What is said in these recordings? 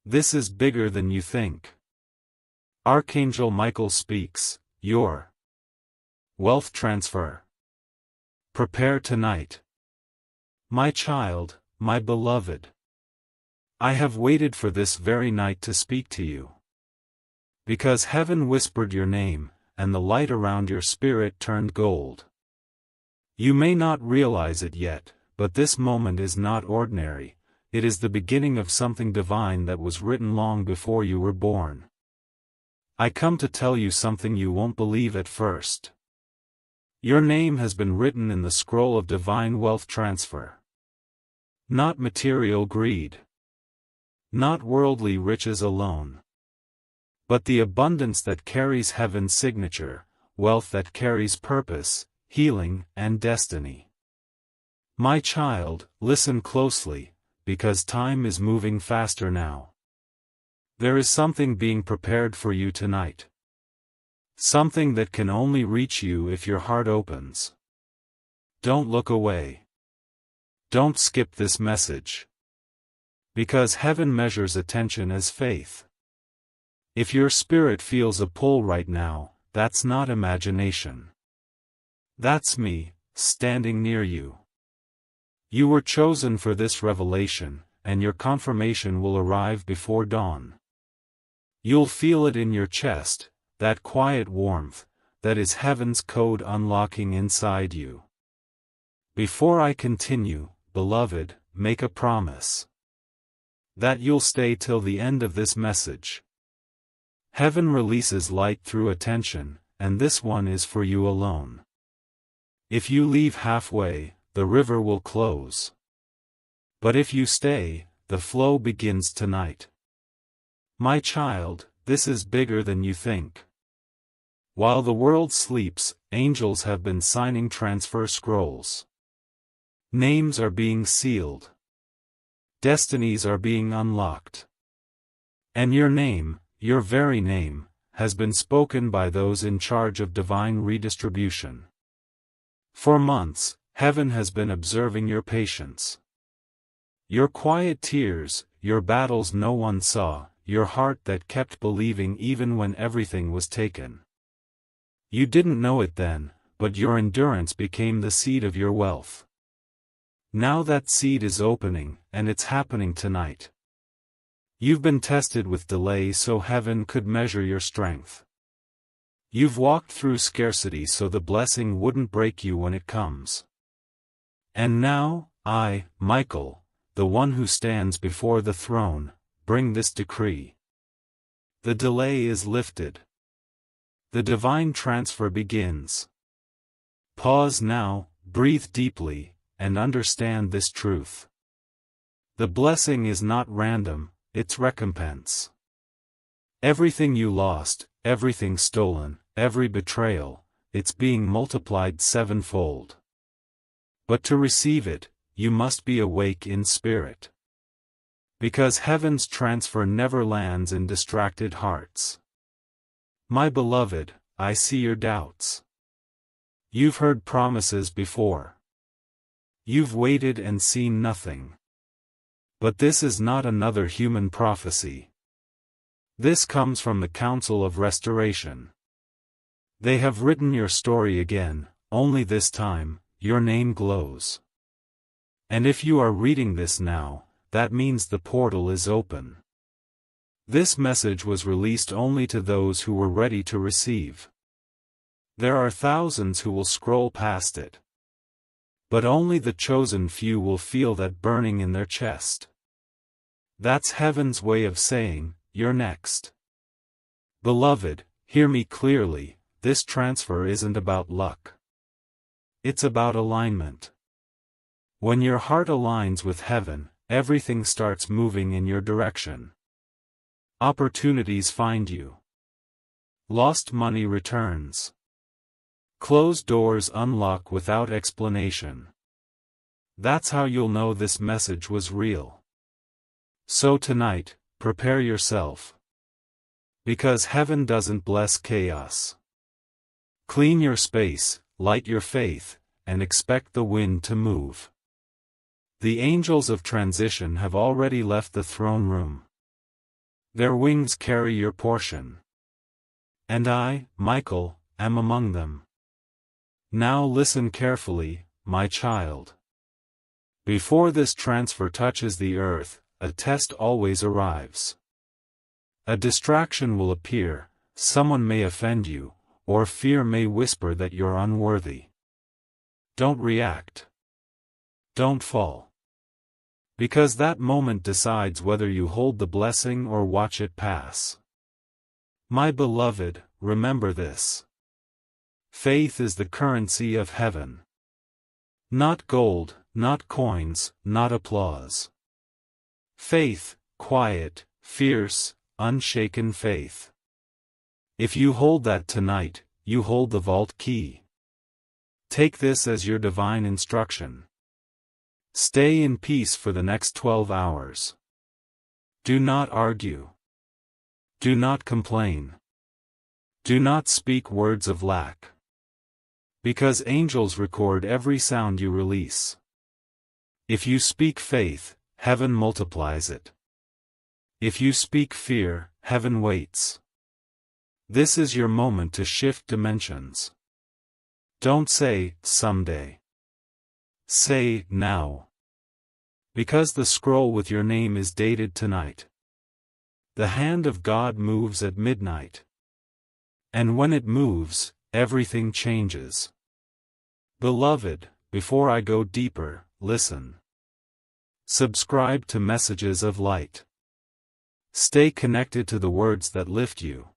This is bigger than you think. Archangel Michael speaks, your wealth transfer. Prepare tonight. My child, my beloved. I have waited for this very night to speak to you. Because heaven whispered your name, and the light around your spirit turned gold. You may not realize it yet, but this moment is not ordinary. It is the beginning of something divine that was written long before you were born. I come to tell you something you won't believe at first. Your name has been written in the scroll of divine wealth transfer. Not material greed. Not worldly riches alone. But the abundance that carries heaven's signature, wealth that carries purpose, healing, and destiny. My child, listen closely, because time is moving faster now. There is something being prepared for you tonight. Something that can only reach you if your heart opens. Don't look away. Don't skip this message. Because heaven measures attention as faith. If your spirit feels a pull right now, that's not imagination. That's me, standing near you. You were chosen for this revelation, and your confirmation will arrive before dawn. You'll feel it in your chest, that quiet warmth, that is heaven's code unlocking inside you. Before I continue, beloved, make a promise. That you'll stay till the end of this message. Heaven releases light through attention, and this one is for you alone. If you leave halfway, the river will close. But if you stay, the flow begins tonight. My child, this is bigger than you think. While the world sleeps, angels have been signing transfer scrolls. Names are being sealed. Destinies are being unlocked. And your name, your very name, has been spoken by those in charge of divine redistribution. For months, heaven has been observing your patience. Your quiet tears, your battles no one saw, your heart that kept believing even when everything was taken. You didn't know it then, but your endurance became the seed of your wealth. Now that seed is opening, and it's happening tonight. You've been tested with delay so heaven could measure your strength. You've walked through scarcity so the blessing wouldn't break you when it comes. And now, I, Michael, the one who stands before the throne, bring this decree. The delay is lifted. The divine transfer begins. Pause now, breathe deeply, and understand this truth. The blessing is not random, it's recompense. Everything you lost, everything stolen, every betrayal, it's being multiplied sevenfold. But to receive it, you must be awake in spirit. Because heaven's transfer never lands in distracted hearts. My beloved, I see your doubts. You've heard promises before. You've waited and seen nothing. But this is not another human prophecy. This comes from the Council of Restoration. They have written your story again, only this time, your name glows. And if you are reading this now, that means the portal is open. This message was released only to those who were ready to receive. There are thousands who will scroll past it. But only the chosen few will feel that burning in their chest. That's heaven's way of saying, you're next. Beloved, hear me clearly, this transfer isn't about luck. It's about alignment. When your heart aligns with heaven, everything starts moving in your direction. Opportunities find you. Lost money returns. Closed doors unlock without explanation. That's how you'll know this message was real. So tonight, prepare yourself. Because heaven doesn't bless chaos. Clean your space, light your faith, and expect the wind to move. The angels of transition have already left the throne room. Their wings carry your portion. And I, Michael, am among them. Now listen carefully, my child. Before this transfer touches the earth, a test always arrives. A distraction will appear, someone may offend you, or fear may whisper that you're unworthy. Don't react. Don't fall. Because that moment decides whether you hold the blessing or watch it pass. My beloved, remember this. Faith is the currency of heaven. Not gold, not coins, not applause. Faith, quiet, fierce, unshaken faith. If you hold that tonight, you hold the vault key. Take this as your divine instruction. Stay in peace for the next 12 hours. Do not argue. Do not complain. Do not speak words of lack. Because angels record every sound you release. If you speak faith, heaven multiplies it. If you speak fear, heaven waits. This is your moment to shift dimensions. Don't say, someday. Say, now. Because the scroll with your name is dated tonight. The hand of God moves at midnight. And when it moves, everything changes. Beloved, before I go deeper, listen. Subscribe to Messages of Light. Stay connected to the words that lift you.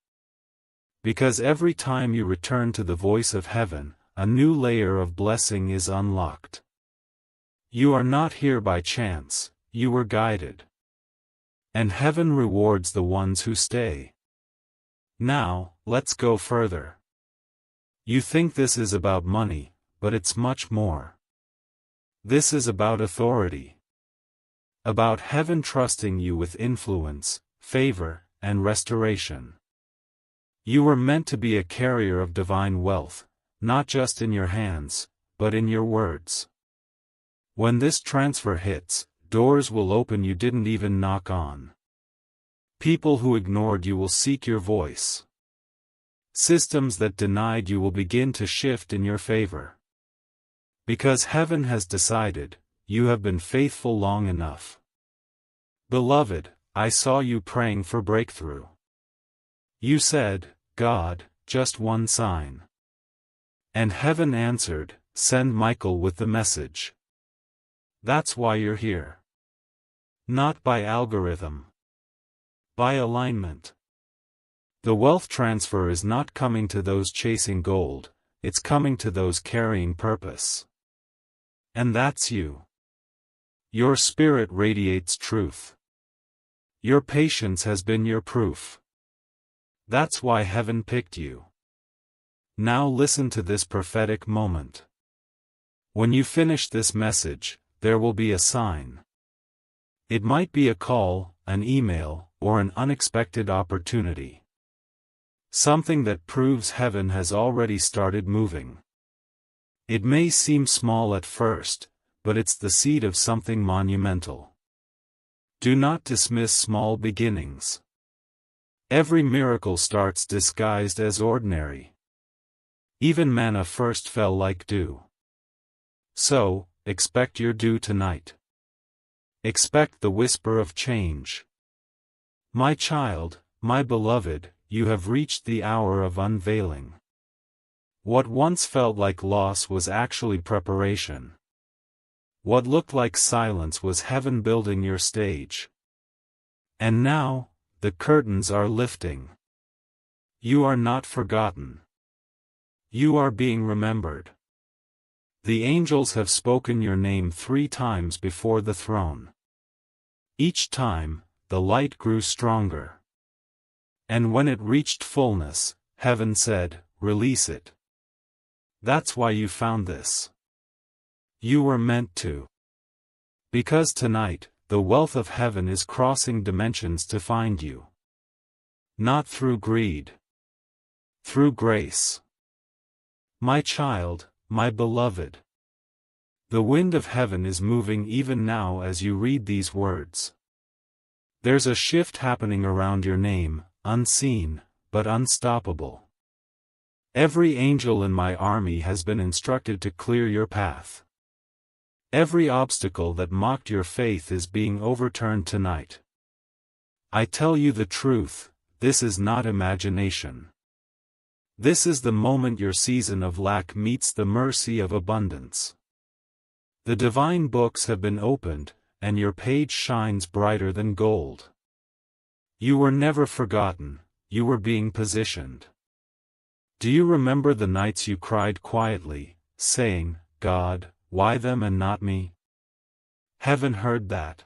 Because every time you return to the voice of heaven, a new layer of blessing is unlocked. You are not here by chance, you were guided. And heaven rewards the ones who stay. Now, let's go further. You think this is about money, but it's much more. This is about authority. About heaven trusting you with influence, favor, and restoration. You were meant to be a carrier of divine wealth, not just in your hands, but in your words. When this transfer hits, doors will open you didn't even knock on. People who ignored you will seek your voice. Systems that denied you will begin to shift in your favor. Because heaven has decided, you have been faithful long enough. Beloved, I saw you praying for breakthrough. You said, God, just one sign. And heaven answered, send Michael with the message. That's why you're here. Not by algorithm. By alignment. The wealth transfer is not coming to those chasing gold, it's coming to those carrying purpose. And that's you. Your spirit radiates truth. Your patience has been your proof. That's why heaven picked you. Now listen to this prophetic moment. When you finish this message, there will be a sign. It might be a call, an email, or an unexpected opportunity. Something that proves heaven has already started moving. It may seem small at first, but it's the seed of something monumental. Do not dismiss small beginnings. Every miracle starts disguised as ordinary. Even manna first fell like dew. So, expect your due tonight. Expect the whisper of change. My child, my beloved, you have reached the hour of unveiling. What once felt like loss was actually preparation. What looked like silence was heaven building your stage. And now, the curtains are lifting. You are not forgotten. You are being remembered. The angels have spoken your name 3 times before the throne. Each time, the light grew stronger. And when it reached fullness, heaven said, release it. That's why you found this. You were meant to. Because tonight, the wealth of heaven is crossing dimensions to find you. Not through greed. Through grace. My child, my beloved. The wind of heaven is moving even now as you read these words. There's a shift happening around your name, unseen, but unstoppable. Every angel in my army has been instructed to clear your path. Every obstacle that mocked your faith is being overturned tonight. I tell you the truth, this is not imagination. This is the moment your season of lack meets the mercy of abundance. The divine books have been opened, and your page shines brighter than gold. You were never forgotten, you were being positioned. Do you remember the nights you cried quietly, saying, "God, why them and not me?" Heaven heard that.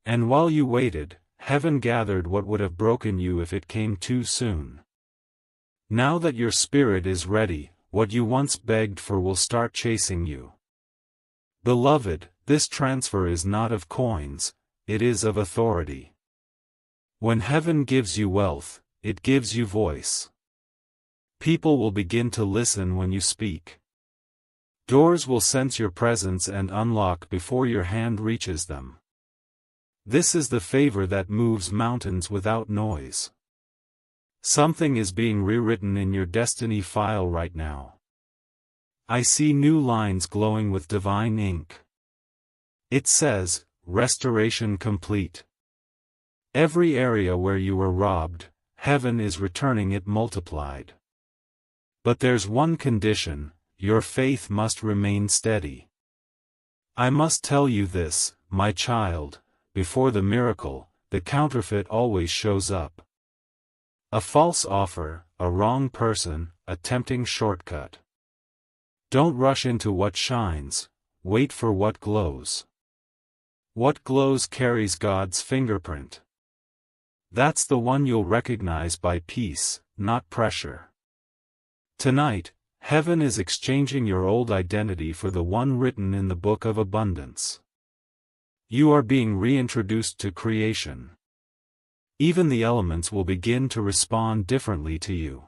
And while you waited, heaven gathered what would have broken you if it came too soon. Now that your spirit is ready, what you once begged for will start chasing you. Beloved, this transfer is not of coins, it is of authority. When heaven gives you wealth, it gives you voice. People will begin to listen when you speak. Doors will sense your presence and unlock before your hand reaches them. This is the favor that moves mountains without noise. Something is being rewritten in your destiny file right now. I see new lines glowing with divine ink. It says, "Restoration complete." Every area where you were robbed, heaven is returning it multiplied. But there's one condition, your faith must remain steady. I must tell you this, my child, before the miracle, the counterfeit always shows up. A false offer, a wrong person, a tempting shortcut. Don't rush into what shines, wait for what glows. What glows carries God's fingerprint. That's the one you'll recognize by peace, not pressure. Tonight, heaven is exchanging your old identity for the one written in the book of abundance. You are being reintroduced to creation. Even the elements will begin to respond differently to you.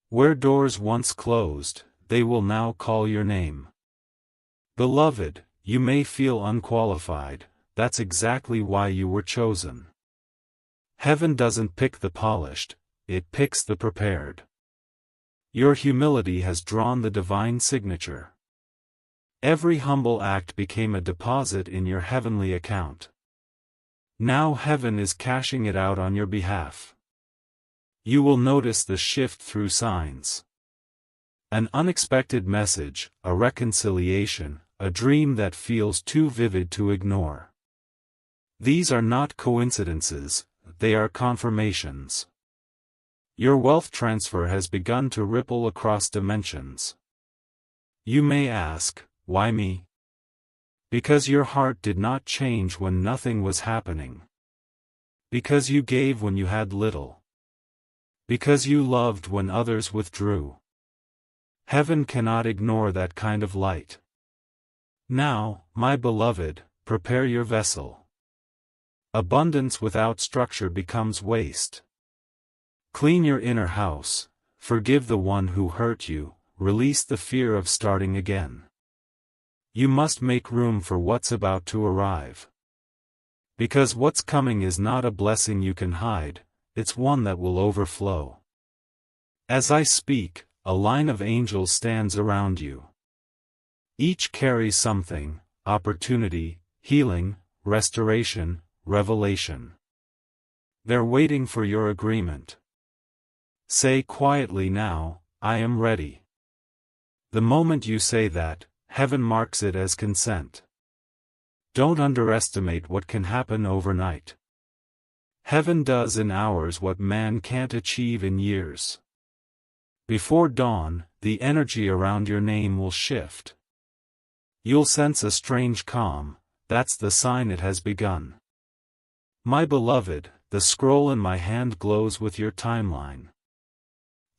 Where doors once closed, they will now call your name. Beloved, you may feel unqualified, that's exactly why you were chosen. Heaven doesn't pick the polished, it picks the prepared. Your humility has drawn the divine signature. Every humble act became a deposit in your heavenly account. Now heaven is cashing it out on your behalf. You will notice the shift through signs. An unexpected message, a reconciliation, a dream that feels too vivid to ignore. These are not coincidences, they are confirmations. Your wealth transfer has begun to ripple across dimensions. You may ask, why me? Because your heart did not change when nothing was happening. Because you gave when you had little. Because you loved when others withdrew. Heaven cannot ignore that kind of light. Now, my beloved, prepare your vessel. Abundance without structure becomes waste. Clean your inner house, forgive the one who hurt you, release the fear of starting again. You must make room for what's about to arrive. Because what's coming is not a blessing you can hide, it's one that will overflow. As I speak, a line of angels stands around you. Each carries something, opportunity, healing, restoration, revelation. They're waiting for your agreement. Say quietly now, I am ready. The moment you say that, heaven marks it as consent. Don't underestimate what can happen overnight. Heaven does in hours what man can't achieve in years. Before dawn, the energy around your name will shift. You'll sense a strange calm, that's the sign it has begun. My beloved, the scroll in my hand glows with your timeline.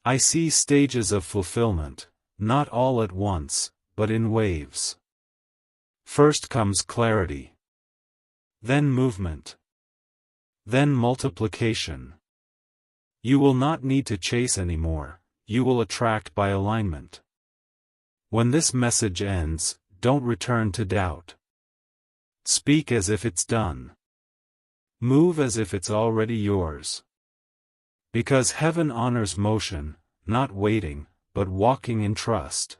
I see stages of fulfillment, not all at once, but in waves. First comes clarity. Then movement. Then multiplication. You will not need to chase anymore, you will attract by alignment. When this message ends, don't return to doubt. Speak as if it's done. Move as if it's already yours. Because heaven honors motion, not waiting, but walking in trust.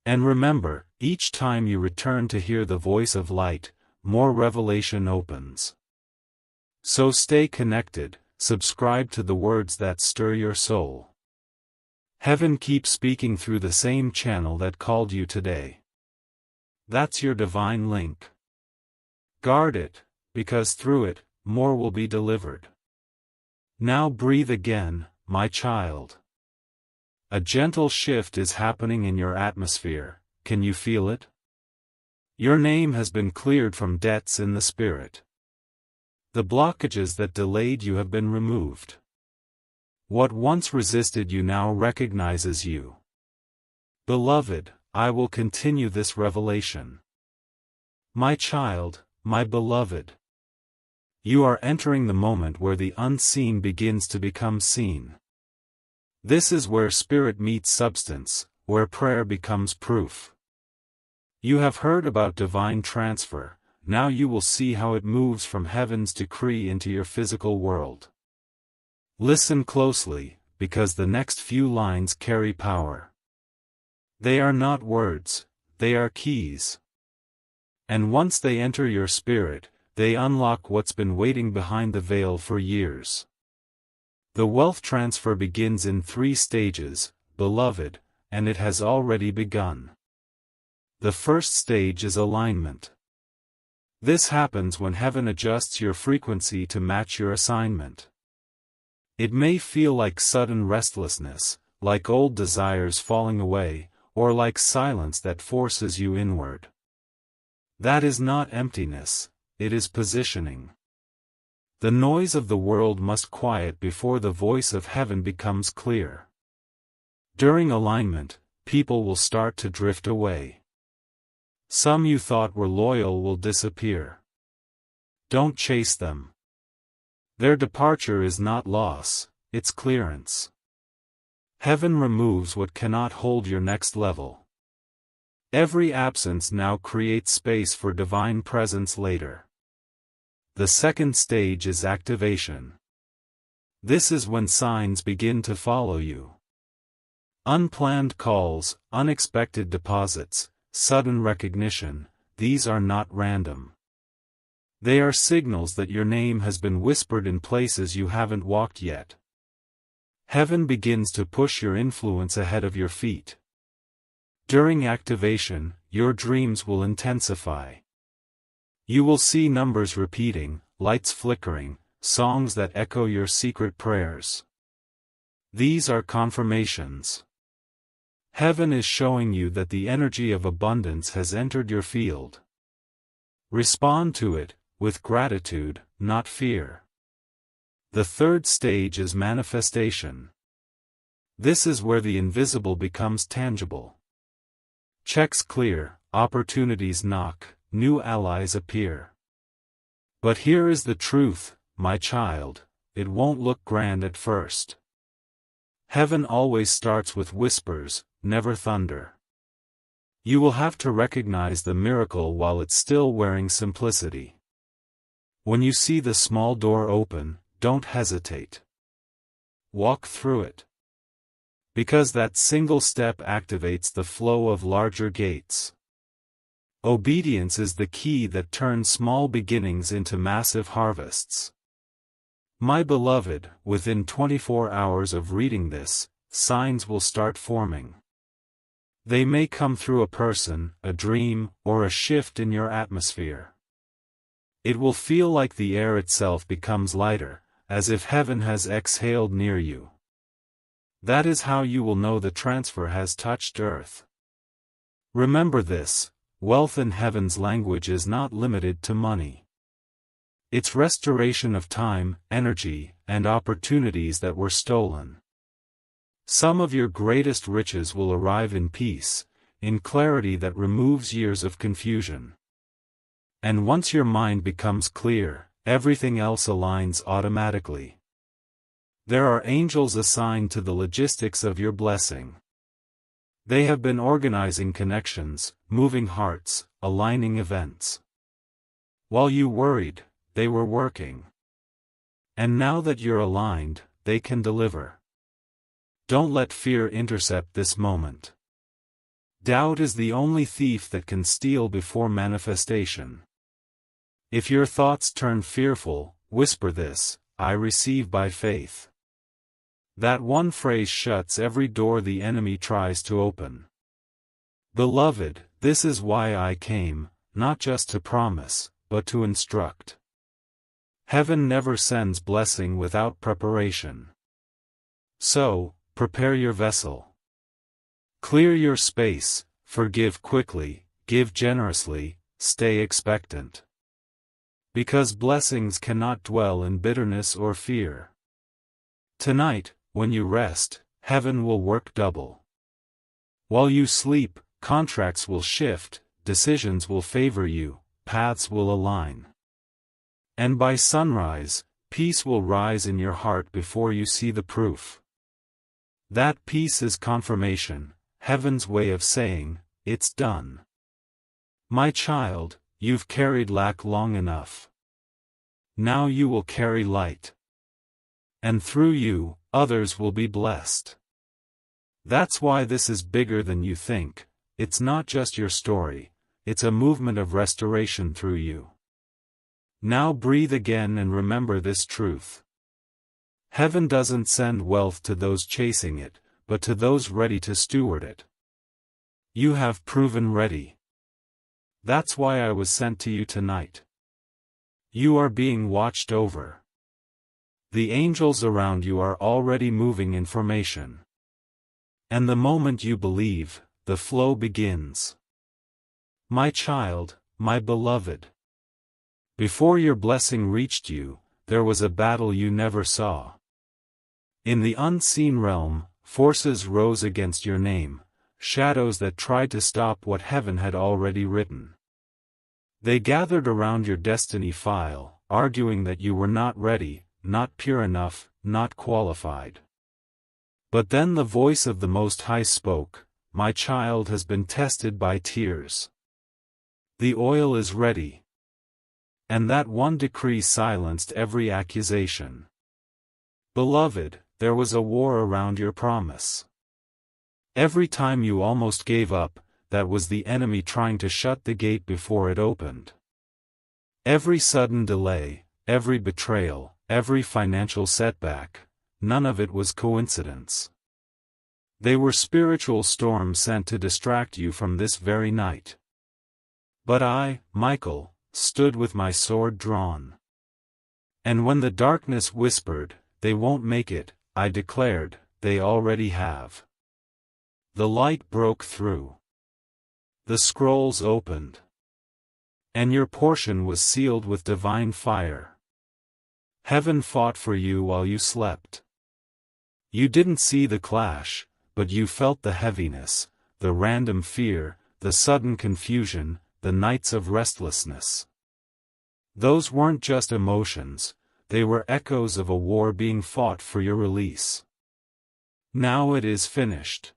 And remember, each time you return to hear the voice of light, more revelation opens. So stay connected, subscribe to the words that stir your soul. Heaven keeps speaking through the same channel that called you today. That's your divine link. Guard it, because through it, more will be delivered. Now breathe again, my child. A gentle shift is happening in your atmosphere, can you feel it? Your name has been cleared from debts in the spirit. The blockages that delayed you have been removed. What once resisted you now recognizes you. Beloved, I will continue this revelation. My child, my beloved. You are entering the moment where the unseen begins to become seen. This is where spirit meets substance, where prayer becomes proof. You have heard about divine transfer, now you will see how it moves from heaven's decree into your physical world. Listen closely, because the next few lines carry power. They are not words, they are keys. And once they enter your spirit, they unlock what's been waiting behind the veil for years. The wealth transfer begins in 3 stages, beloved, and it has already begun. The first stage is alignment. This happens when heaven adjusts your frequency to match your assignment. It may feel like sudden restlessness, like old desires falling away, or like silence that forces you inward. That is not emptiness, it is positioning. The noise of the world must quiet before the voice of heaven becomes clear. During alignment, people will start to drift away. Some you thought were loyal will disappear. Don't chase them. Their departure is not loss, it's clearance. Heaven removes what cannot hold your next level. Every absence now creates space for divine presence later. The second stage is activation. This is when signs begin to follow you. Unplanned calls, unexpected deposits, sudden recognition, these are not random. They are signals that your name has been whispered in places you haven't walked yet. Heaven begins to push your influence ahead of your feet. During activation, your dreams will intensify. You will see numbers repeating, lights flickering, songs that echo your secret prayers. These are confirmations. Heaven is showing you that the energy of abundance has entered your field. Respond to it, with gratitude, not fear. The third stage is manifestation. This is where the invisible becomes tangible. Checks clear, opportunities knock, new allies appear. But here is the truth, my child, it won't look grand at first. Heaven always starts with whispers, never thunder. You will have to recognize the miracle while it's still wearing simplicity. When you see the small door open, don't hesitate. Walk through it. Because that single step activates the flow of larger gates. Obedience is the key that turns small beginnings into massive harvests. My beloved, within 24 hours of reading this, signs will start forming. They may come through a person, a dream, or a shift in your atmosphere. It will feel like the air itself becomes lighter, as if heaven has exhaled near you. That is how you will know the transfer has touched earth. Remember this, wealth in heaven's language is not limited to money. It's restoration of time, energy, and opportunities that were stolen. Some of your greatest riches will arrive in peace, in clarity that removes years of confusion. And once your mind becomes clear, everything else aligns automatically. There are angels assigned to the logistics of your blessing. They have been organizing connections, moving hearts, aligning events. While you worried, they were working. And now that you're aligned, they can deliver. Don't let fear intercept this moment. Doubt is the only thief that can steal before manifestation. If your thoughts turn fearful, whisper this: I receive by faith. That one phrase shuts every door the enemy tries to open. Beloved, this is why I came, not just to promise, but to instruct. Heaven never sends blessing without preparation. So, prepare your vessel. Clear your space, forgive quickly, give generously, stay expectant. Because blessings cannot dwell in bitterness or fear. Tonight, when you rest, heaven will work double. While you sleep, contracts will shift, decisions will favor you, paths will align. And by sunrise, peace will rise in your heart before you see the proof. That peace is confirmation, heaven's way of saying, it's done. My child, you've carried lack long enough. Now you will carry light. And through you, others will be blessed. That's why this is bigger than you think. It's not just your story, it's a movement of restoration through you. Now breathe again and remember this truth. Heaven doesn't send wealth to those chasing it, but to those ready to steward it. You have proven ready. That's why I was sent to you tonight. You are being watched over. The angels around you are already moving information. And the moment you believe, the flow begins. My child, my beloved. Before your blessing reached you, there was a battle you never saw. In the unseen realm, forces rose against your name, shadows that tried to stop what heaven had already written. They gathered around your destiny file, arguing that you were not ready, not pure enough, not qualified. But then the voice of the Most High spoke: My child has been tested by tears. The oil is ready. And that one decree silenced every accusation. Beloved, there was a war around your promise. Every time you almost gave up, that was the enemy trying to shut the gate before it opened. Every sudden delay, every betrayal, every financial setback, none of it was coincidence. They were spiritual storms sent to distract you from this very night. But I, Michael, stood with my sword drawn. And when the darkness whispered, they won't make it, I declared, they already have. The light broke through. The scrolls opened. And your portion was sealed with divine fire. Heaven fought for you while you slept. You didn't see the clash, but you felt the heaviness, the random fear, the sudden confusion, the nights of restlessness. Those weren't just emotions, they were echoes of a war being fought for your release. Now it is finished.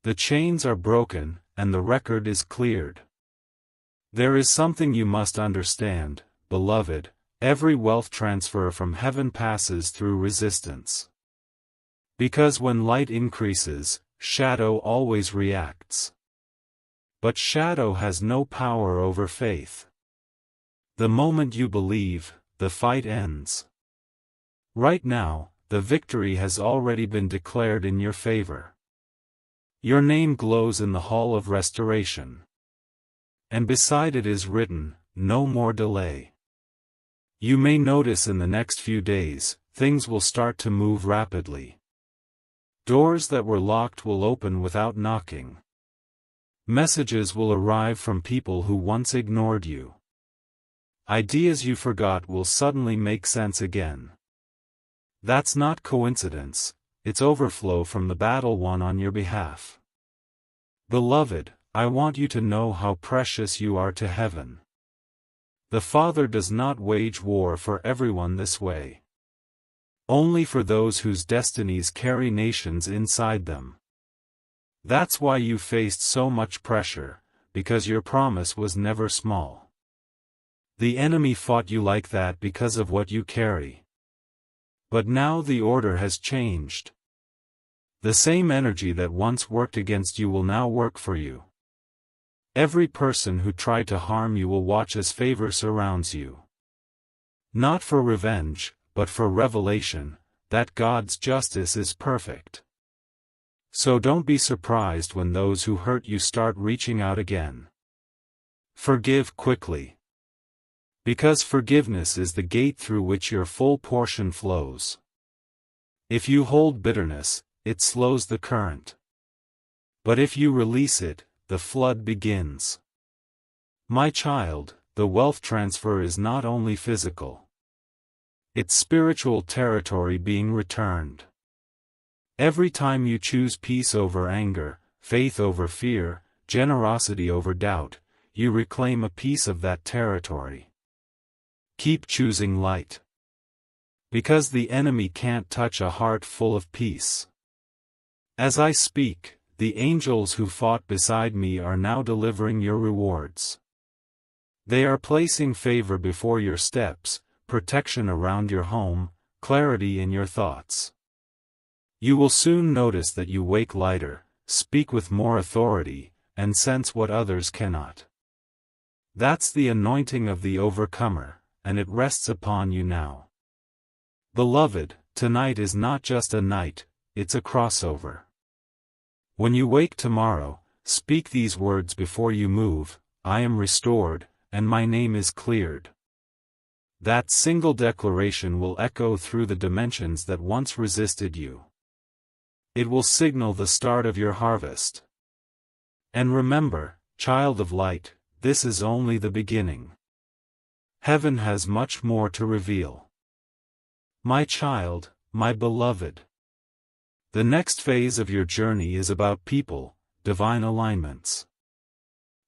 The chains are broken, and the record is cleared. There is something you must understand, beloved: every wealth transfer from heaven passes through resistance. Because when light increases, shadow always reacts. But shadow has no power over faith. The moment you believe, the fight ends. Right now, the victory has already been declared in your favor. Your name glows in the hall of restoration. And beside it is written, no more delay. You may notice in the next few days, things will start to move rapidly. Doors that were locked will open without knocking. Messages will arrive from people who once ignored you. Ideas you forgot will suddenly make sense again. That's not coincidence, it's overflow from the battle won on your behalf. Beloved, I want you to know how precious you are to heaven. The Father does not wage war for everyone this way. Only for those whose destinies carry nations inside them. That's why you faced so much pressure, because your promise was never small. The enemy fought you like that because of what you carry. But now the order has changed. The same energy that once worked against you will now work for you. Every person who tried to harm you will watch as favor surrounds you. Not for revenge, but for revelation, that God's justice is perfect. So don't be surprised when those who hurt you start reaching out again. Forgive quickly. Because forgiveness is the gate through which your full portion flows. If you hold bitterness, it slows the current. But if you release it, the flood begins. My child, the wealth transfer is not only physical. It's spiritual territory being returned. Every time you choose peace over anger, faith over fear, generosity over doubt, you reclaim a piece of that territory. Keep choosing light. Because the enemy can't touch a heart full of peace. As I speak, the angels who fought beside me are now delivering your rewards. They are placing favor before your steps, protection around your home, clarity in your thoughts. You will soon notice that you wake lighter, speak with more authority, and sense what others cannot. That's the anointing of the overcomer, and it rests upon you now. Beloved, tonight is not just a night, it's a crossover. When you wake tomorrow, speak these words before you move: I am restored, and my name is cleared. That single declaration will echo through the dimensions that once resisted you. It will signal the start of your harvest. And remember, child of light, this is only the beginning. Heaven has much more to reveal. My child, my beloved. The next phase of your journey is about people, divine alignments.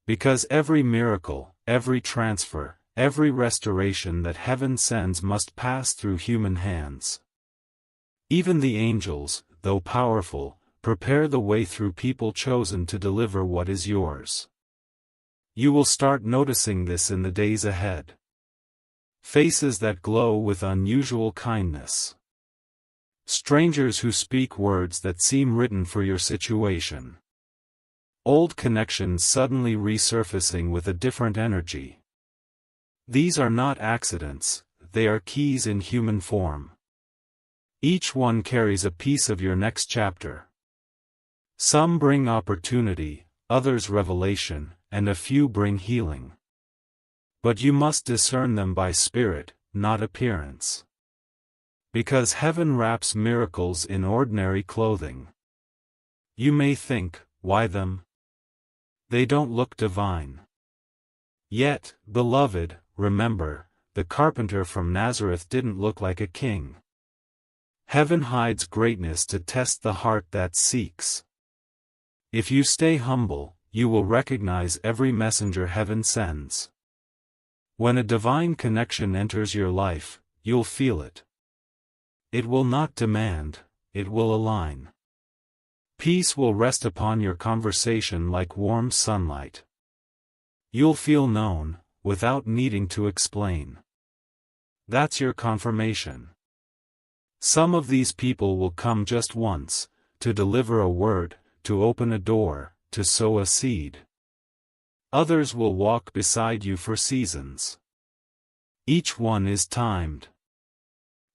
Because every miracle, every transfer, every restoration that heaven sends must pass through human hands. Even the angels, though powerful, prepare the way through people chosen to deliver what is yours. You will start noticing this in the days ahead. Faces that glow with unusual kindness. Strangers who speak words that seem written for your situation. Old connections suddenly resurfacing with a different energy. These are not accidents, they are keys in human form. Each one carries a piece of your next chapter. Some bring opportunity, others revelation, and a few bring healing. But you must discern them by spirit, not appearance. Because heaven wraps miracles in ordinary clothing. You may think, why them? They don't look divine. Yet, beloved, remember, the carpenter from Nazareth didn't look like a king. Heaven hides greatness to test the heart that seeks. If you stay humble, you will recognize every messenger heaven sends. When a divine connection enters your life, you'll feel it. It will not demand, it will align. Peace will rest upon your conversation like warm sunlight. You'll feel known, without needing to explain. That's your confirmation. Some of these people will come just once, to deliver a word, to open a door, to sow a seed. Others will walk beside you for seasons. Each one is timed.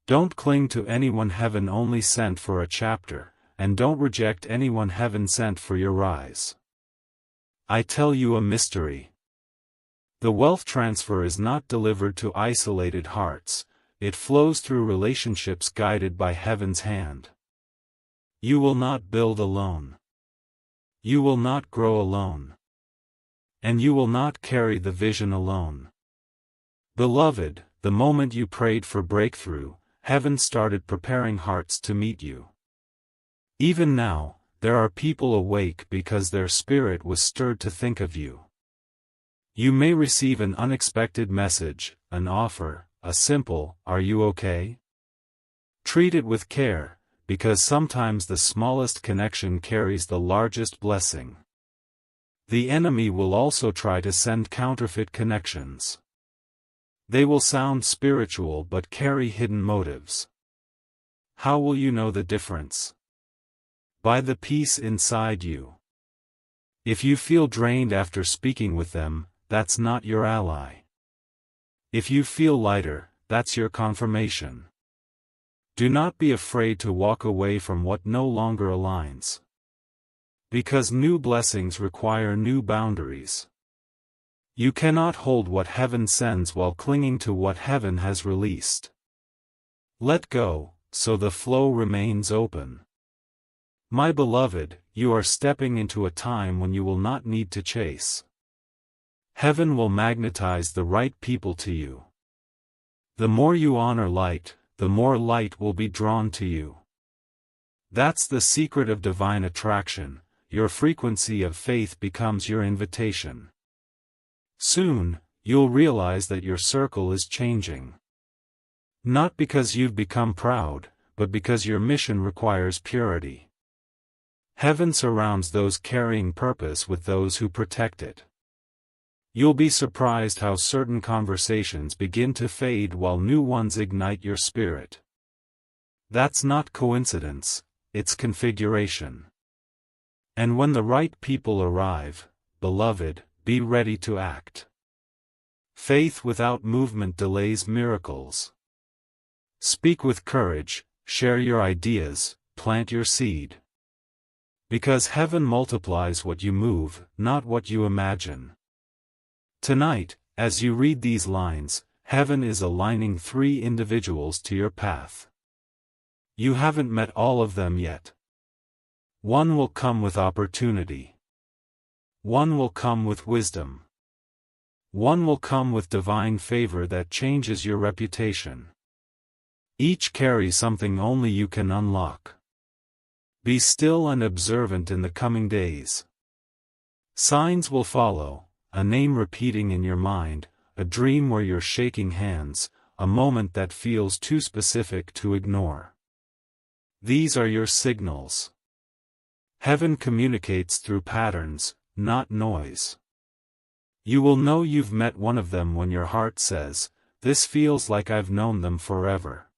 Don't cling to anyone heaven only sent for a chapter, and don't reject anyone heaven sent for your rise. I tell you a mystery. The wealth transfer is not delivered to isolated hearts, it flows through relationships guided by heaven's hand. You will not build alone. You will not grow alone. And you will not carry the vision alone. Beloved, the moment you prayed for breakthrough, heaven started preparing hearts to meet you. Even now, there are people awake because their spirit was stirred to think of you. You may receive an unexpected message, an offer, a simple, "Are you okay?" Treat it with care, because sometimes the smallest connection carries the largest blessing. The enemy will also try to send counterfeit connections. They will sound spiritual but carry hidden motives. How will you know the difference? By the peace inside you. If you feel drained after speaking with them, that's not your ally. If you feel lighter, that's your confirmation. Do not be afraid to walk away from what no longer aligns. Because new blessings require new boundaries. You cannot hold what heaven sends while clinging to what heaven has released. Let go, so the flow remains open. My beloved, you are stepping into a time when you will not need to chase. Heaven will magnetize the right people to you. The more you honor light, the more light will be drawn to you. That's the secret of divine attraction. Your frequency of faith becomes your invitation. Soon, you'll realize that your circle is changing. Not because you've become proud, but because your mission requires purity. Heaven surrounds those carrying purpose with those who protect it. You'll be surprised how certain conversations begin to fade while new ones ignite your spirit. That's not coincidence, it's configuration. And when the right people arrive, beloved, be ready to act. Faith without movement delays miracles. Speak with courage, share your ideas, plant your seed. Because heaven multiplies what you move, not what you imagine. Tonight, as you read these lines, heaven is aligning 3 individuals to your path. You haven't met all of them yet. One will come with opportunity. One will come with wisdom. One will come with divine favor that changes your reputation. Each carries something only you can unlock. Be still and observant in the coming days. Signs will follow. A name repeating in your mind, a dream where you're shaking hands, a moment that feels too specific to ignore. These are your signals. Heaven communicates through patterns, not noise. You will know you've met one of them when your heart says, "This feels like I've known them forever."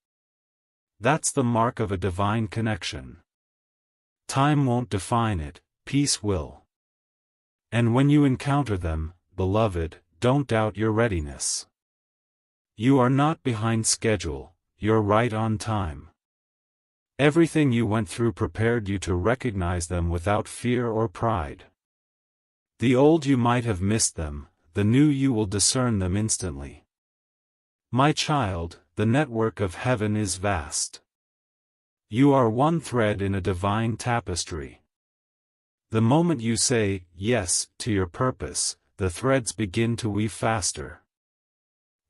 That's the mark of a divine connection. Time won't define it, peace will. And when you encounter them, beloved, don't doubt your readiness. You are not behind schedule, you're right on time. Everything you went through prepared you to recognize them without fear or pride. The old you might have missed them, the new you will discern them instantly. My child, the network of heaven is vast. You are one thread in a divine tapestry. The moment you say, yes, to your purpose, the threads begin to weave faster.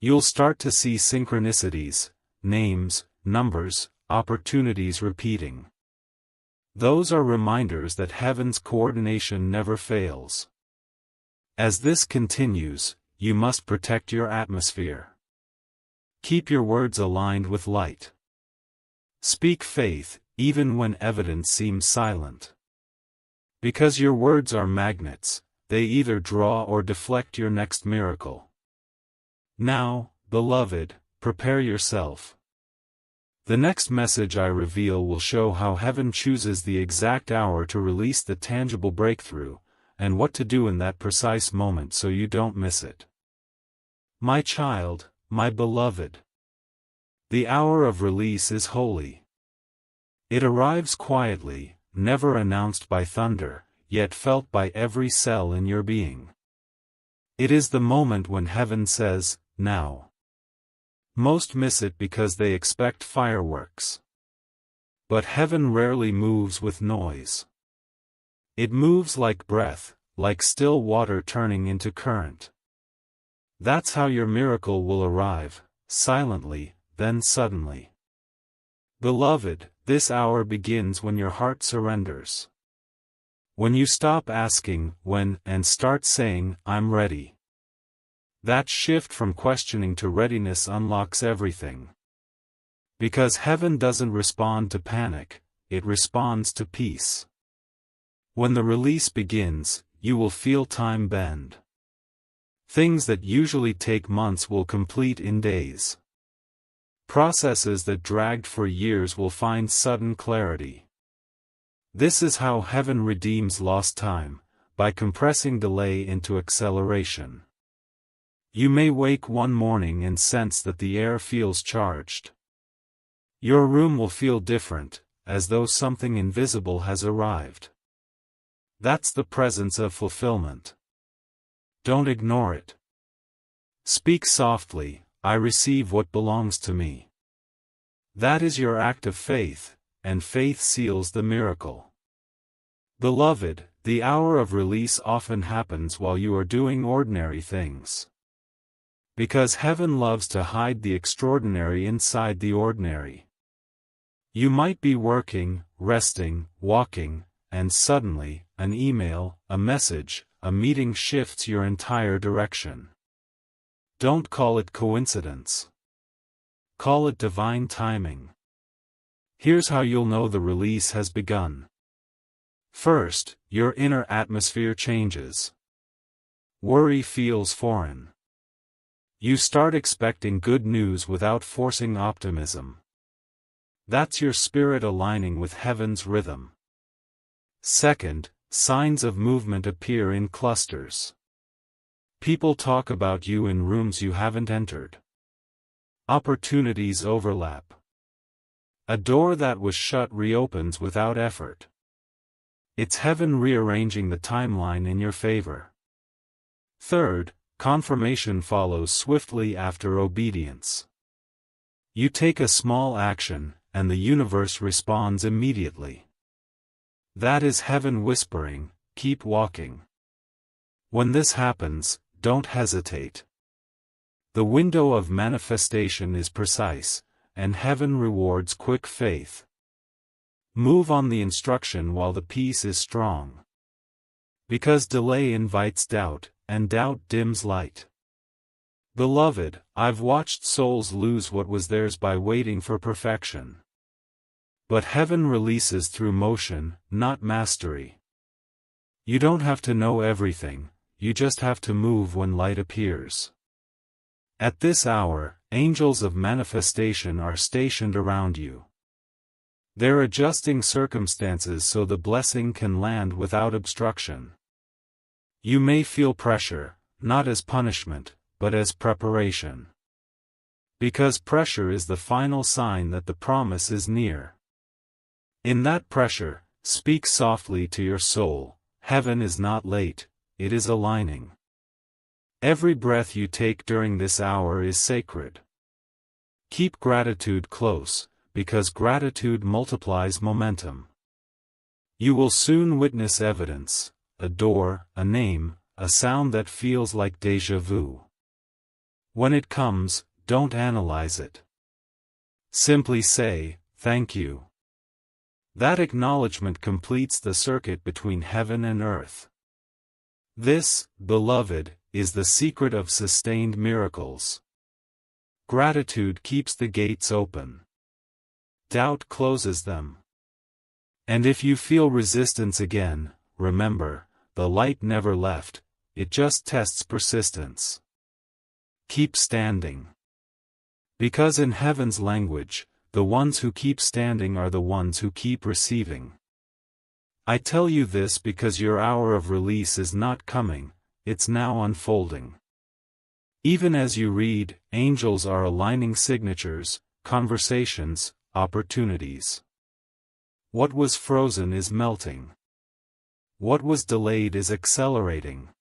You'll start to see synchronicities, names, numbers, opportunities repeating. Those are reminders that heaven's coordination never fails. As this continues, you must protect your atmosphere. Keep your words aligned with light. Speak faith, even when evidence seems silent. Because your words are magnets, they either draw or deflect your next miracle. Now, beloved, prepare yourself. The next message I reveal will show how heaven chooses the exact hour to release the tangible breakthrough, and what to do in that precise moment so you don't miss it. My child, my beloved. The hour of release is holy. It arrives quietly, never announced by thunder, yet felt by every cell in your being. It is the moment when heaven says, now. Most miss it because they expect fireworks. But heaven rarely moves with noise. It moves like breath, like still water turning into current. That's how your miracle will arrive, silently, then suddenly. Beloved, this hour begins when your heart surrenders. When you stop asking, when, and start saying, I'm ready. That shift from questioning to readiness unlocks everything. Because heaven doesn't respond to panic, it responds to peace. When the release begins, you will feel time bend. Things that usually take months will complete in days. Processes that dragged for years will find sudden clarity. This is how heaven redeems lost time, by compressing delay into acceleration. You may wake one morning and sense that the air feels charged. Your room will feel different, as though something invisible has arrived. That's the presence of fulfillment. Don't ignore it. Speak softly, "I receive what belongs to me." That is your act of faith, and faith seals the miracle. Beloved, the hour of release often happens while you are doing ordinary things. Because heaven loves to hide the extraordinary inside the ordinary. You might be working, resting, walking, and suddenly, an email, a message, a meeting shifts your entire direction. Don't call it coincidence. Call it divine timing. Here's how you'll know the release has begun. First, your inner atmosphere changes. Worry feels foreign. You start expecting good news without forcing optimism. That's your spirit aligning with heaven's rhythm. Second, signs of movement appear in clusters. People talk about you in rooms you haven't entered. Opportunities overlap. A door that was shut reopens without effort. It's heaven rearranging the timeline in your favor. Third, confirmation follows swiftly after obedience. You take a small action, and the universe responds immediately. That is heaven whispering, "Keep walking." When this happens, don't hesitate. The window of manifestation is precise, and heaven rewards quick faith. Move on the instruction while the peace is strong. Because delay invites doubt, and doubt dims light. Beloved, I've watched souls lose what was theirs by waiting for perfection. But heaven releases through motion, not mastery. You don't have to know everything, you just have to move when light appears. At this hour, angels of manifestation are stationed around you. They're adjusting circumstances so the blessing can land without obstruction. You may feel pressure, not as punishment, but as preparation. Because pressure is the final sign that the promise is near. In that pressure, speak softly to your soul, "Heaven is not late, it is aligning." Every breath you take during this hour is sacred. Keep gratitude close, because gratitude multiplies momentum. You will soon witness evidence, a door, a name, a sound that feels like déjà vu. When it comes, don't analyze it. Simply say, "Thank you." That acknowledgement completes the circuit between heaven and earth. This, beloved, is the secret of sustained miracles. Gratitude keeps the gates open. Doubt closes them. And if you feel resistance again, remember, the light never left, it just tests persistence. Keep standing. Because in heaven's language, the ones who keep standing are the ones who keep receiving. I tell you this because your hour of release is not coming, it's now unfolding. Even as you read, angels are aligning signatures, conversations, opportunities. What was frozen is melting. What was delayed is accelerating.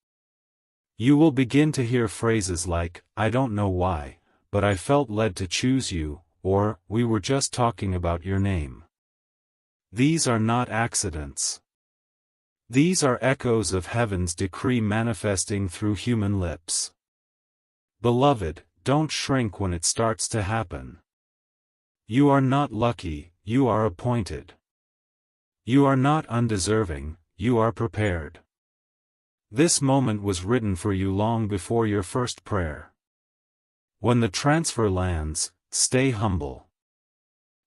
You will begin to hear phrases like, "I don't know why, but I felt led to choose you," or, "We were just talking about your name." These are not accidents. These are echoes of heaven's decree manifesting through human lips. Beloved, don't shrink when it starts to happen. You are not lucky, you are appointed. You are not undeserving, you are prepared. This moment was written for you long before your first prayer. When the transfer lands, stay humble.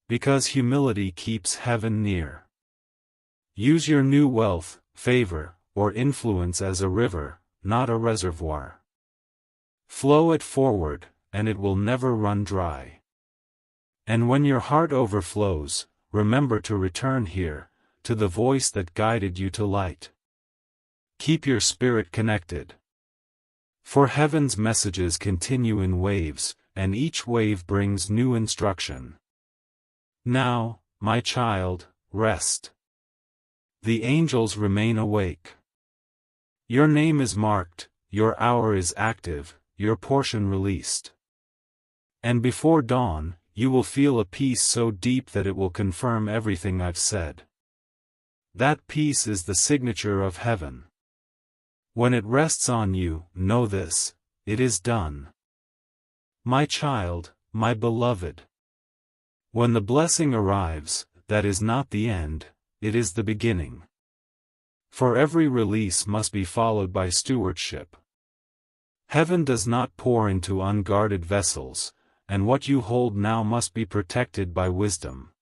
Because humility keeps heaven near. Use your new wealth, favor, or influence as a river, not a reservoir. Flow it forward, and it will never run dry. And when your heart overflows, remember to return here, to the voice that guided you to light. Keep your spirit connected. For heaven's messages continue in waves, and each wave brings new instruction. Now, my child, rest. The angels remain awake. Your name is marked, your hour is active, your portion released. And before dawn, you will feel a peace so deep that it will confirm everything I've said. That peace is the signature of heaven. When it rests on you, know this: it is done. My child, my beloved. When the blessing arrives, that is not the end, it is the beginning. For every release must be followed by stewardship. Heaven does not pour into unguarded vessels, and what you hold now must be protected by wisdom.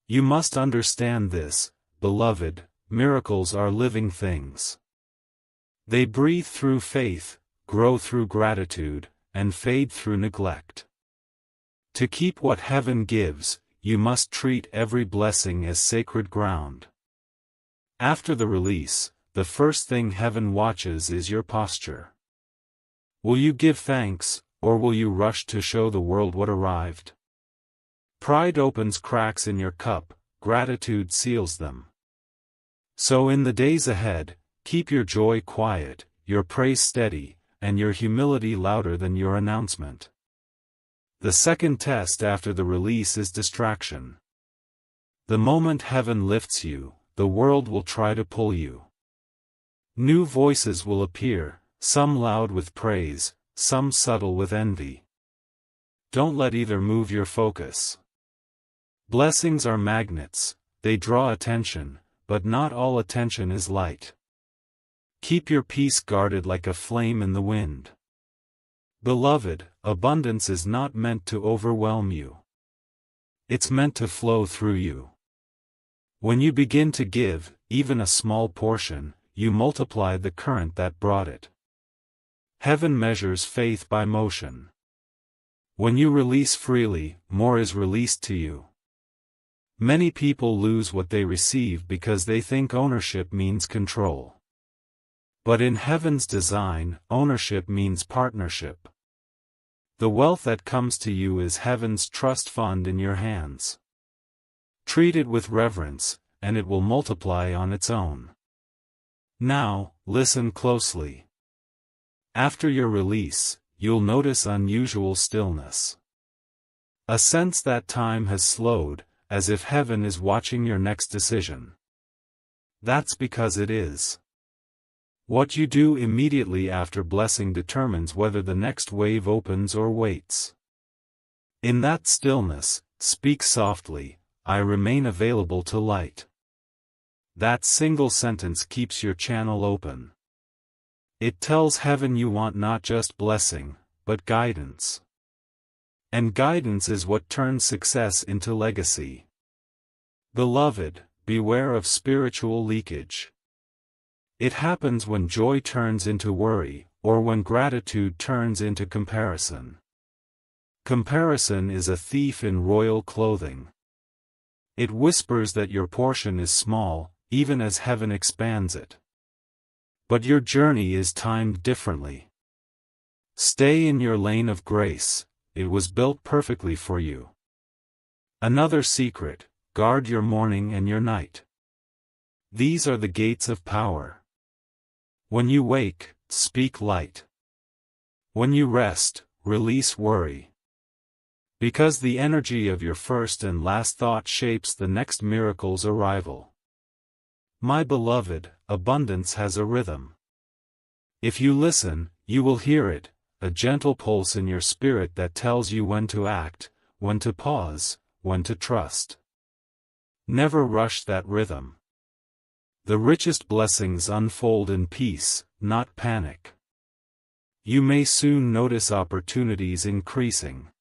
You must understand this, beloved: miracles are living things. They breathe through faith, grow through gratitude, and fade through neglect. To keep what heaven gives, you must treat every blessing as sacred ground. After the release, the first thing heaven watches is your posture. Will you give thanks, or will you rush to show the world what arrived? Pride opens cracks in your cup, gratitude seals them. So in the days ahead, keep your joy quiet, your praise steady, and your humility louder than your announcement. The second test after the release is distraction. The moment heaven lifts you, the world will try to pull you. New voices will appear, some loud with praise, some subtle with envy. Don't let either move your focus. Blessings are magnets, they draw attention, but not all attention is light. Keep your peace guarded like a flame in the wind. Beloved, abundance is not meant to overwhelm you. It's meant to flow through you. When you begin to give, even a small portion, you multiply the current that brought it. Heaven measures faith by motion. When you release freely, more is released to you. Many people lose what they receive because they think ownership means control. But in heaven's design, ownership means partnership. The wealth that comes to you is heaven's trust fund in your hands. Treat it with reverence, and it will multiply on its own. Now, listen closely. After your release, you'll notice unusual stillness. A sense that time has slowed, as if heaven is watching your next decision. That's because it is. What you do immediately after blessing determines whether the next wave opens or waits. In that stillness, speak softly, "I remain available to light." That single sentence keeps your channel open. It tells heaven you want not just blessing, but guidance. And guidance is what turns success into legacy. Beloved, beware of spiritual leakage. It happens when joy turns into worry, or when gratitude turns into comparison. Comparison is a thief in royal clothing. It whispers that your portion is small, even as heaven expands it. But your journey is timed differently. Stay in your lane of grace, it was built perfectly for you. Another secret: guard your morning and your night. These are the gates of power. When you wake, speak light. When you rest, release worry. Because the energy of your first and last thought shapes the next miracle's arrival. My beloved, abundance has a rhythm. If you listen, you will hear it, a gentle pulse in your spirit that tells you when to act, when to pause, when to trust. Never rush that rhythm. The richest blessings unfold in peace, not panic. You may soon notice opportunities increasing.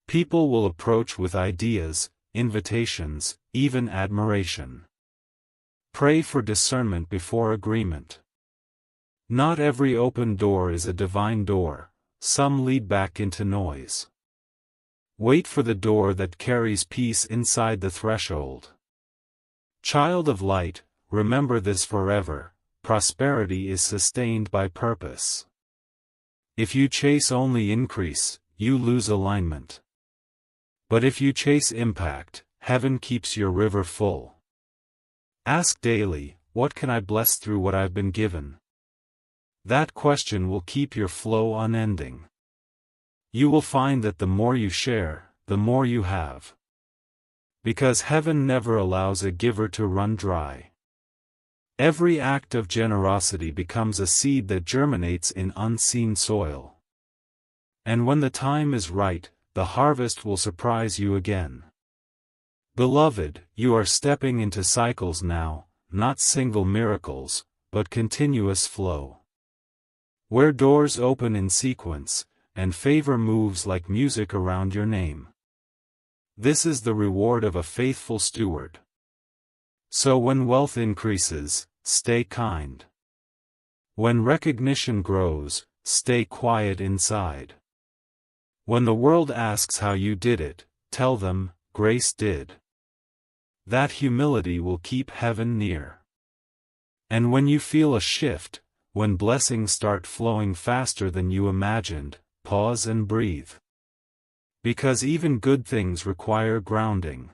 People will approach with ideas, invitations, even admiration. Pray for discernment before agreement. Not every open door is a divine door, some lead back into noise. Wait for the door that carries peace inside the threshold. Child of light, remember this forever: prosperity is sustained by purpose. If you chase only increase, you lose alignment. But if you chase impact, heaven keeps your river full. Ask daily, what can I bless through what I've been given? That question will keep your flow unending. You will find that the more you share, the more you have. Because heaven never allows a giver to run dry. Every act of generosity becomes a seed that germinates in unseen soil. And when the time is right, the harvest will surprise you again. Beloved, you are stepping into cycles now, not single miracles, but continuous flow. Where doors open in sequence, and favor moves like music around your name. This is the reward of a faithful steward. So when wealth increases, stay kind. When recognition grows, stay quiet inside. When the world asks how you did it, tell them, grace did. That humility will keep heaven near. And when you feel a shift, when blessings start flowing faster than you imagined, pause and breathe. Because even good things require grounding.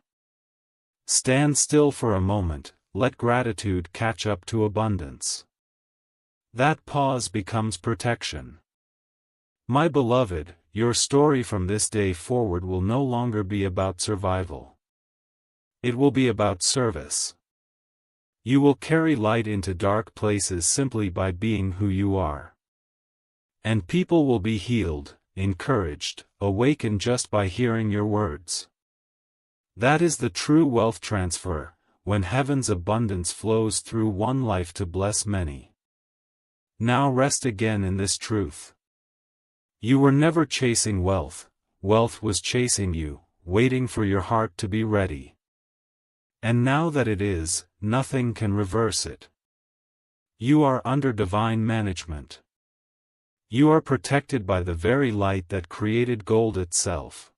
Stand still for a moment, let gratitude catch up to abundance. That pause becomes protection. My beloved, your story from this day forward will no longer be about survival. It will be about service. You will carry light into dark places simply by being who you are. And people will be healed, encouraged, awakened just by hearing your words. That is the true wealth transfer, when heaven's abundance flows through one life to bless many. Now rest again in this truth. You were never chasing wealth, wealth was chasing you, waiting for your heart to be ready. And now that it is, nothing can reverse it. You are under divine management. You are protected by the very light that created gold itself.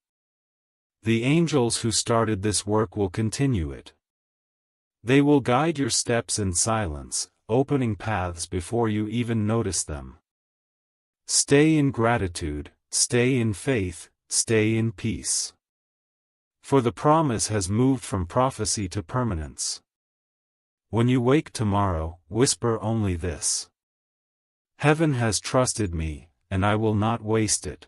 The angels who started this work will continue it. They will guide your steps in silence, opening paths before you even notice them. Stay in gratitude, stay in faith, stay in peace. For the promise has moved from prophecy to permanence. When you wake tomorrow, whisper only this: Heaven has trusted me, and I will not waste it.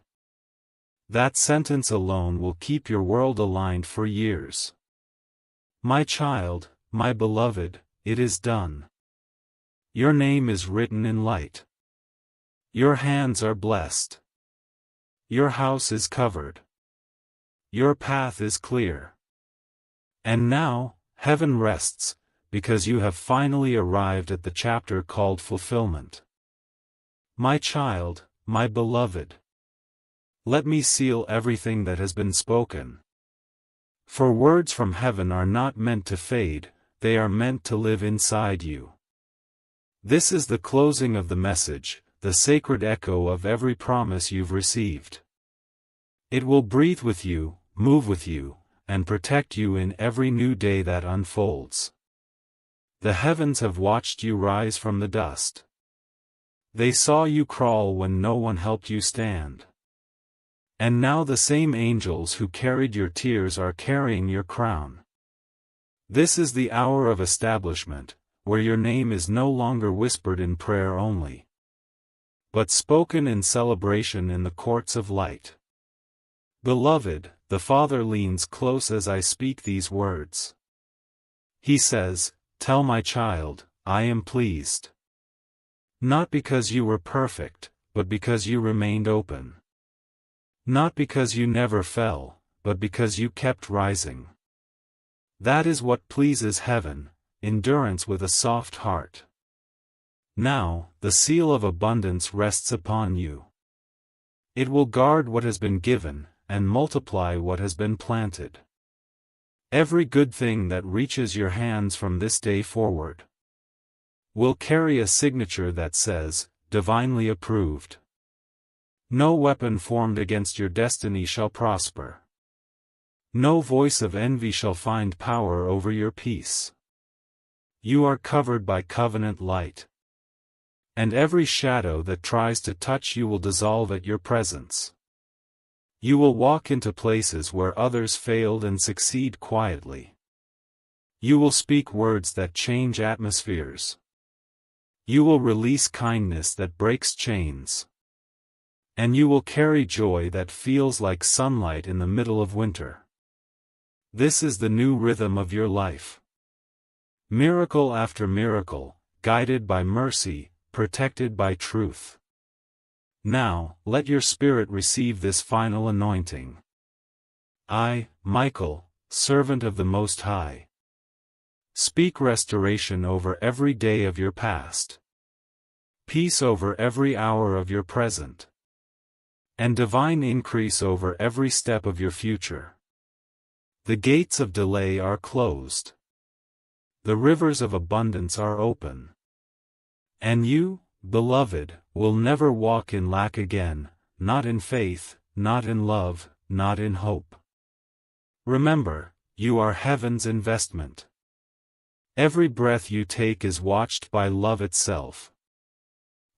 That sentence alone will keep your world aligned for years. My child, my beloved, it is done. Your name is written in light. Your hands are blessed. Your house is covered. Your path is clear. And now, heaven rests, because you have finally arrived at the chapter called fulfillment. My child, my beloved. Let me seal everything that has been spoken. For words from heaven are not meant to fade, they are meant to live inside you. This is the closing of the message, the sacred echo of every promise you've received. It will breathe with you, move with you, and protect you in every new day that unfolds. The heavens have watched you rise from the dust. They saw you crawl when no one helped you stand. And now the same angels who carried your tears are carrying your crown. This is the hour of establishment, where your name is no longer whispered in prayer only, but spoken in celebration in the courts of light. Beloved, the Father leans close as I speak these words. He says, tell my child, I am pleased. Not because you were perfect, but because you remained open. Not because you never fell, but because you kept rising. That is what pleases heaven, endurance with a soft heart. Now, the seal of abundance rests upon you. It will guard what has been given, and multiply what has been planted. Every good thing that reaches your hands from this day forward will carry a signature that says, divinely approved. No weapon formed against your destiny shall prosper. No voice of envy shall find power over your peace. You are covered by covenant light. And every shadow that tries to touch you will dissolve at your presence. You will walk into places where others failed and succeed quietly. You will speak words that change atmospheres. You will release kindness that breaks chains. And you will carry joy that feels like sunlight in the middle of winter. This is the new rhythm of your life. Miracle after miracle, guided by mercy, protected by truth. Now, let your spirit receive this final anointing. I, Michael, servant of the Most High, speak restoration over every day of your past, peace over every hour of your present, and divine increase over every step of your future. The gates of delay are closed. The rivers of abundance are open. And you, beloved, will never walk in lack again, not in faith, not in love, not in hope. Remember, you are heaven's investment. Every breath you take is watched by love itself.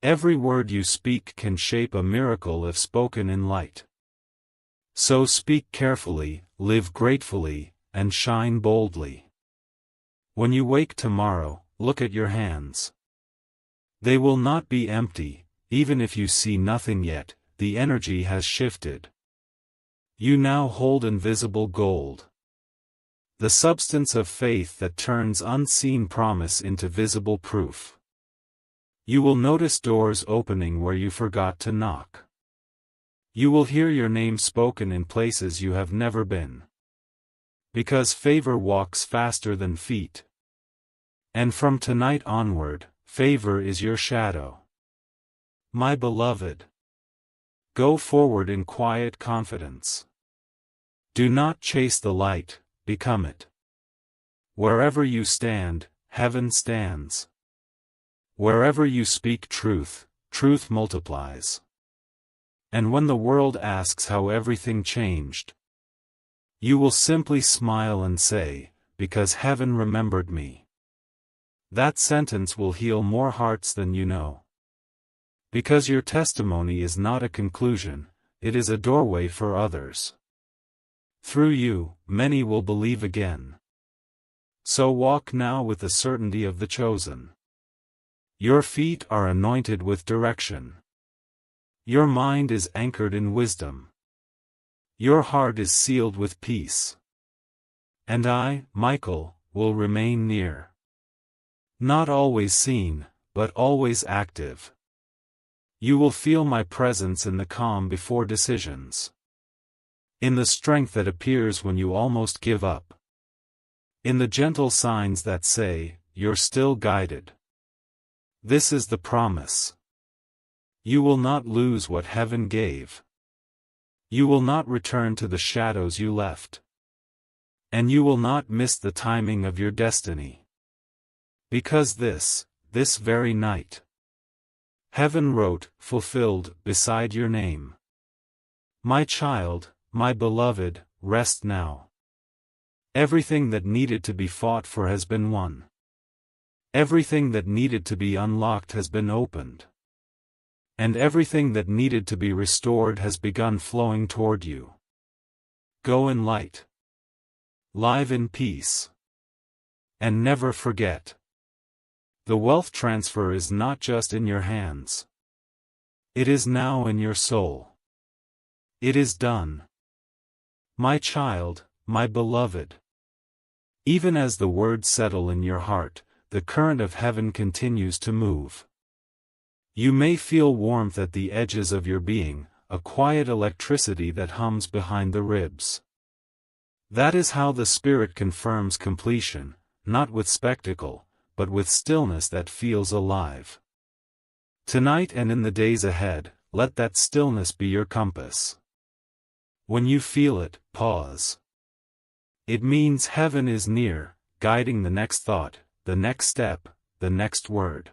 Every word you speak can shape a miracle if spoken in light. So speak carefully, live gratefully, and shine boldly. When you wake tomorrow, look at your hands. They will not be empty, even if you see nothing yet, the energy has shifted. You now hold invisible gold. The substance of faith that turns unseen promise into visible proof. You will notice doors opening where you forgot to knock. You will hear your name spoken in places you have never been. Because favor walks faster than feet. And from tonight onward, favor is your shadow. My beloved, go forward in quiet confidence. Do not chase the light, become it. Wherever you stand, heaven stands. Wherever you speak truth, truth multiplies. And when the world asks how everything changed, you will simply smile and say, because heaven remembered me. That sentence will heal more hearts than you know. Because your testimony is not a conclusion, it is a doorway for others. Through you, many will believe again. So walk now with the certainty of the chosen. Your feet are anointed with direction. Your mind is anchored in wisdom. Your heart is sealed with peace. And I, Michael, will remain near. Not always seen, but always active. You will feel my presence in the calm before decisions. In the strength that appears when you almost give up. In the gentle signs that say, you're still guided. This is the promise. You will not lose what heaven gave. You will not return to the shadows you left. And you will not miss the timing of your destiny. Because this very night, heaven wrote, fulfilled, beside your name. My child, my beloved, rest now. Everything that needed to be fought for has been won. Everything that needed to be unlocked has been opened. And everything that needed to be restored has begun flowing toward you. Go in light. Live in peace. And never forget. The wealth transfer is not just in your hands. It is now in your soul. It is done. My child, my beloved. Even as the words settle in your heart, the current of heaven continues to move. You may feel warmth at the edges of your being, a quiet electricity that hums behind the ribs. That is how the Spirit confirms completion, not with spectacle, but with stillness that feels alive. Tonight and in the days ahead, let that stillness be your compass. When you feel it, pause. It means heaven is near, guiding the next thought, the next step, the next word.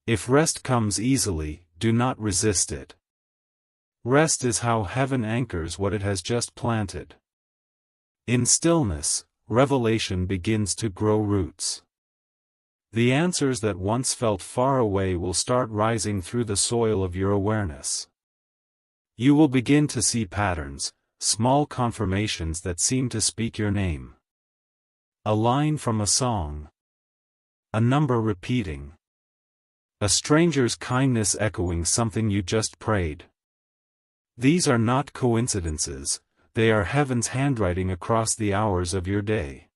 If rest comes easily, do not resist it. Rest is how heaven anchors what it has just planted. In stillness, revelation begins to grow roots. The answers that once felt far away will start rising through the soil of your awareness. You will begin to see patterns, small confirmations that seem to speak your name. A line from a song. A number repeating. A stranger's kindness echoing something you just prayed. These are not coincidences, they are heaven's handwriting across the hours of your day.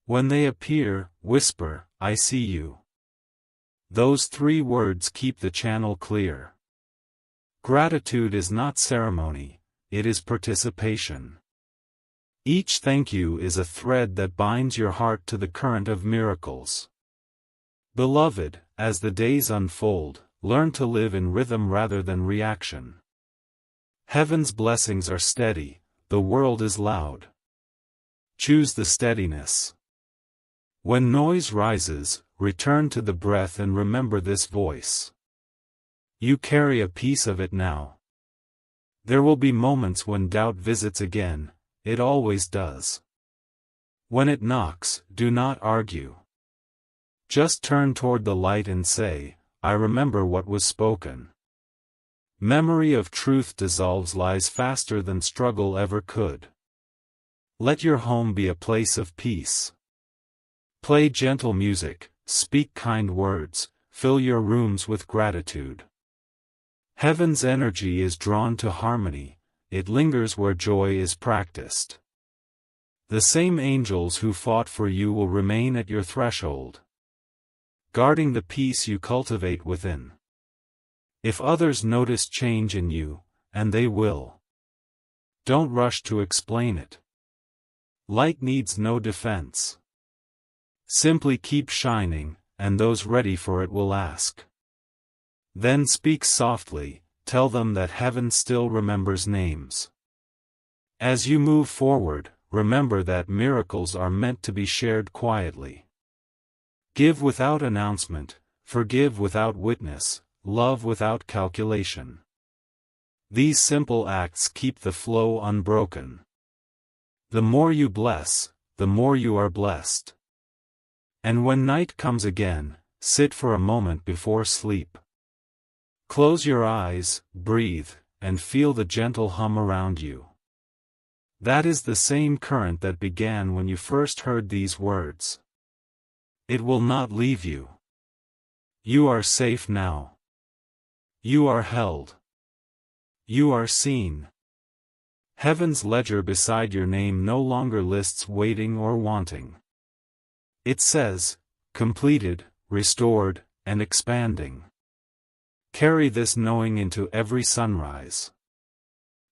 When they appear, whisper, "I see you." Those 3 words keep the channel clear. Gratitude is not ceremony, it is participation. Each thank you is a thread that binds your heart to the current of miracles. Beloved, as the days unfold, learn to live in rhythm rather than reaction. Heaven's blessings are steady, the world is loud. Choose the steadiness. When noise rises, return to the breath and remember this voice. You carry a piece of it now. There will be moments when doubt visits again, it always does. When it knocks, do not argue. Just turn toward the light and say, "I remember what was spoken." Memory of truth dissolves lies faster than struggle ever could. Let your home be a place of peace. Play gentle music, speak kind words, fill your rooms with gratitude. Heaven's energy is drawn to harmony, it lingers where joy is practiced. The same angels who fought for you will remain at your threshold, guarding the peace you cultivate within. If others notice change in you, and they will, don't rush to explain it. Light needs no defense. Simply keep shining, and those ready for it will ask. Then speak softly, tell them that heaven still remembers names. As you move forward, remember that miracles are meant to be shared quietly. Give without announcement, forgive without witness, love without calculation. These simple acts keep the flow unbroken. The more you bless, the more you are blessed. And when night comes again, sit for a moment before sleep. Close your eyes, breathe, and feel the gentle hum around you. That is the same current that began when you first heard these words. It will not leave you. You are safe now. You are held. You are seen. Heaven's ledger beside your name no longer lists waiting or wanting. It says, completed, restored, and expanding. Carry this knowing into every sunrise.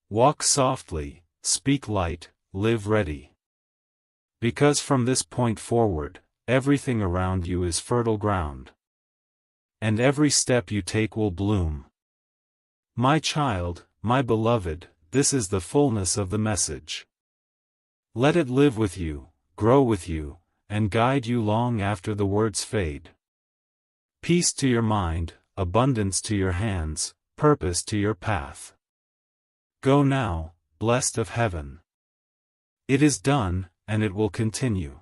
Walk softly, speak light, live ready. Because from this point forward, everything around you is fertile ground. And every step you take will bloom. My child, my beloved, this is the fullness of the message. Let it live with you, grow with you, and guide you long after the words fade. Peace to your mind, abundance to your hands, purpose to your path. Go now, blessed of heaven. It is done, and it will continue.